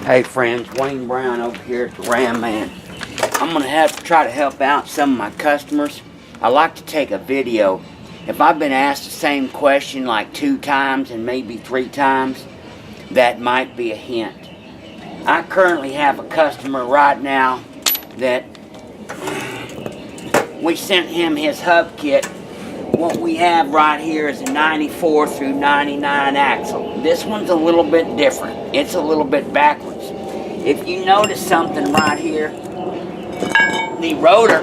Hey friends, Wayne Brown over here at the Ram Man. I'm going to have to try to help out some of my customers. I like to take a video. If I've been asked the same question like 2 times and maybe 3 times, that might be a hint. I currently have a customer right now that we sent him his hub kit. What we have right here is a 94 through 99 axle. This one's a little bit different. It's a little bit backwards. If you notice something right here, the rotor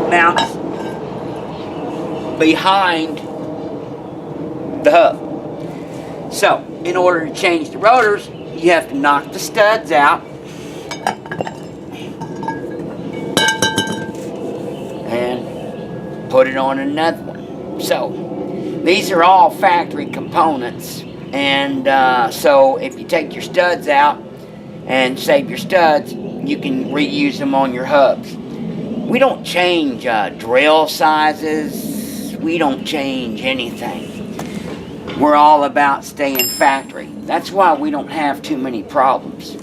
mounts behind the hub. So, in order to change the rotors, you have to knock the studs out and put it on another one. So, these are all factory components, and so if you take your studs out and save your studs, you can reuse them on your hubs. We don't change drill sizes. We don't change anything. We're all about staying factory. That's why we don't have too many problems.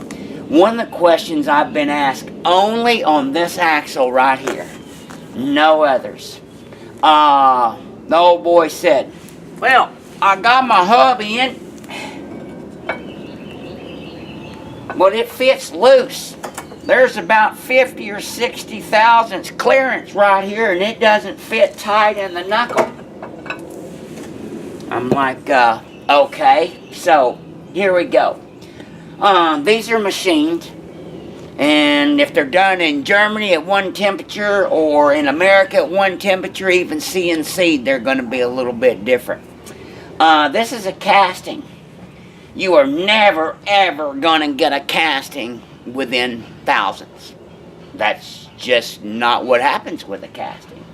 One of the questions I've been asked only on this axle right here, no others. The old boy said, well, I got my hub in, but it fits loose. There's about 50 or 60 thousandths clearance right here, and it doesn't fit tight in the knuckle. I'm like, okay, so here we go. These are machined, and if they're done in Germany at one temperature or in America at one temperature, even CNC, they're going to be a little bit different. This is a casting. You are never, ever going to get a casting within thousandths. That's just not what happens with a casting.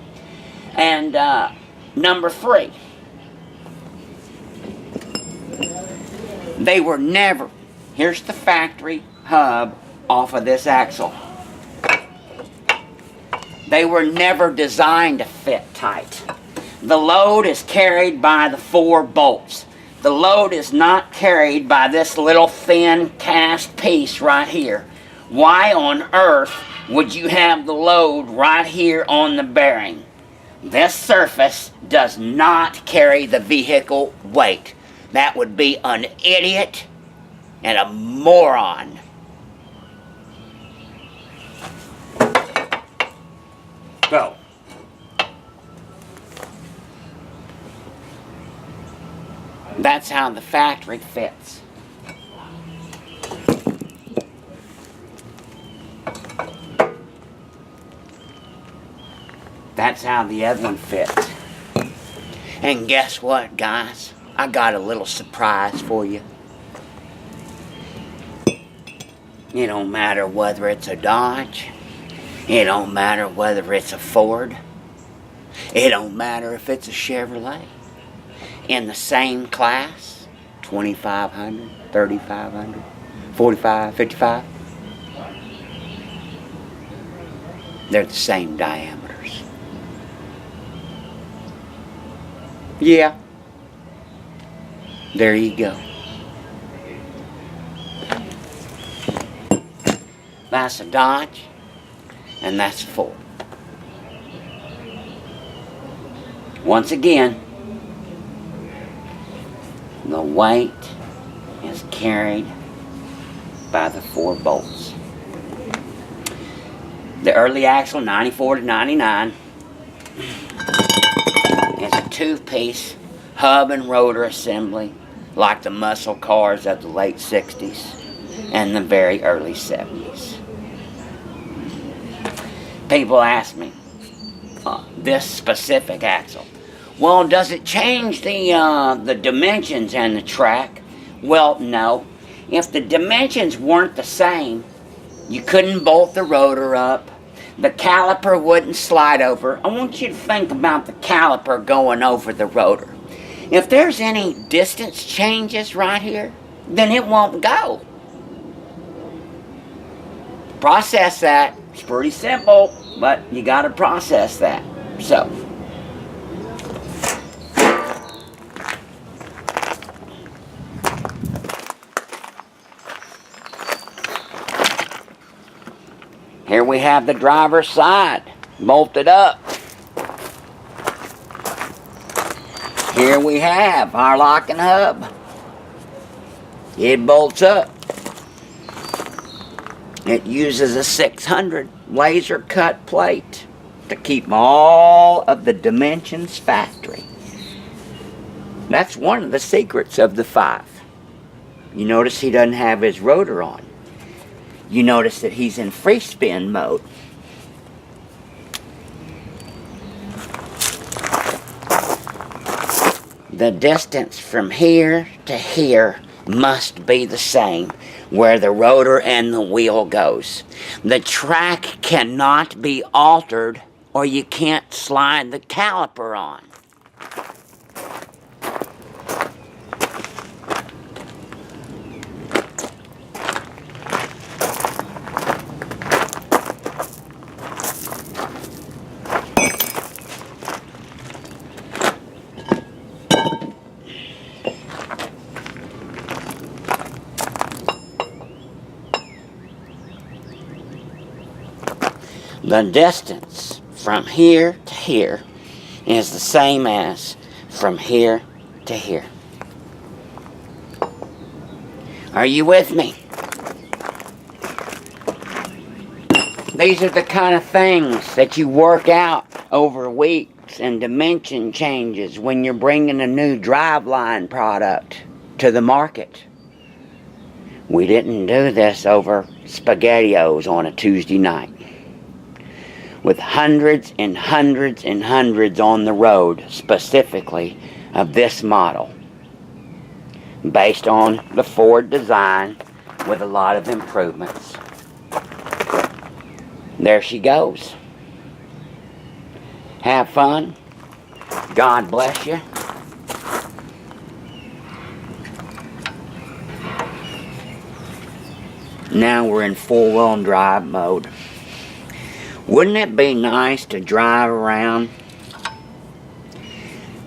And number 3. They were never, here's the factory hub off of this axle. They were never designed to fit tight. The load is carried by the 4 bolts. The load is not carried by this little thin cast piece right here. Why on earth would you have the load right here on the bearing? This surface does not carry the vehicle weight. That would be an idiot and a moron. So, that's how the factory fits. That's how the other one fits. And guess what, guys? I got a little surprise for you. It don't matter whether it's a Dodge. It don't matter whether it's a Ford. It don't matter if it's a Chevrolet. In the same class, 2500, 3500, 45, 55. They're the same diameters. Yeah. There you go. That's a Dodge, and that's a Ford. Once again, the weight is carried by the 4 bolts. The early axle, 94 to 99, is a 2-piece hub and rotor assembly like the muscle cars of the late 60s and the very early 70s. People ask me, this specific axle, well, does it change the dimensions and the track? Well, no. If the dimensions weren't the same, you couldn't bolt the rotor up. The caliper wouldn't slide over. I want you to think about the caliper going over the rotor. If there's any distance changes right here, then it won't go. Process that. It's pretty simple, but you got to process that. So, Here we have the driver's side bolted up. Here we have our locking hub. It bolts up. It uses a 600 laser cut plate to keep all of the dimensions factory. That's one of the secrets of the 5. You notice he doesn't have his rotor on. You notice that he's in free spin mode. The distance from here to here must be the same where the rotor and the wheel goes. The track cannot be altered or you can't slide the caliper on. The distance from here to here is the same as from here to here. Are you with me? These are the kind of things that you work out over weeks and dimension changes when you're bringing a new driveline product to the market. We didn't do this over SpaghettiOs on a Tuesday night. With hundreds and hundreds and hundreds on the road, specifically of this model, based on the Ford design with a lot of improvements. There she goes. Have fun. God bless you. Now we're in four-wheel drive mode. Wouldn't it be nice to drive around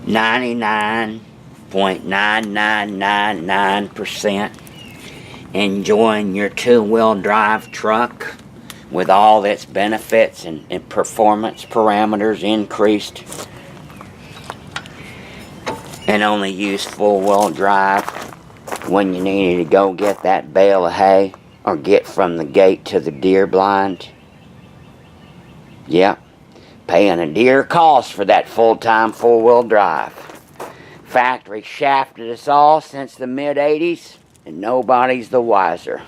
99.9999% enjoying your two-wheel drive truck with all its benefits and performance parameters increased, and only use four-wheel drive when you needed to go get that bale of hay or get from the gate to the deer blind? Yep, paying a dear cost for that full-time four-wheel drive. Factory shafted us all since the mid-'80s, and nobody's the wiser.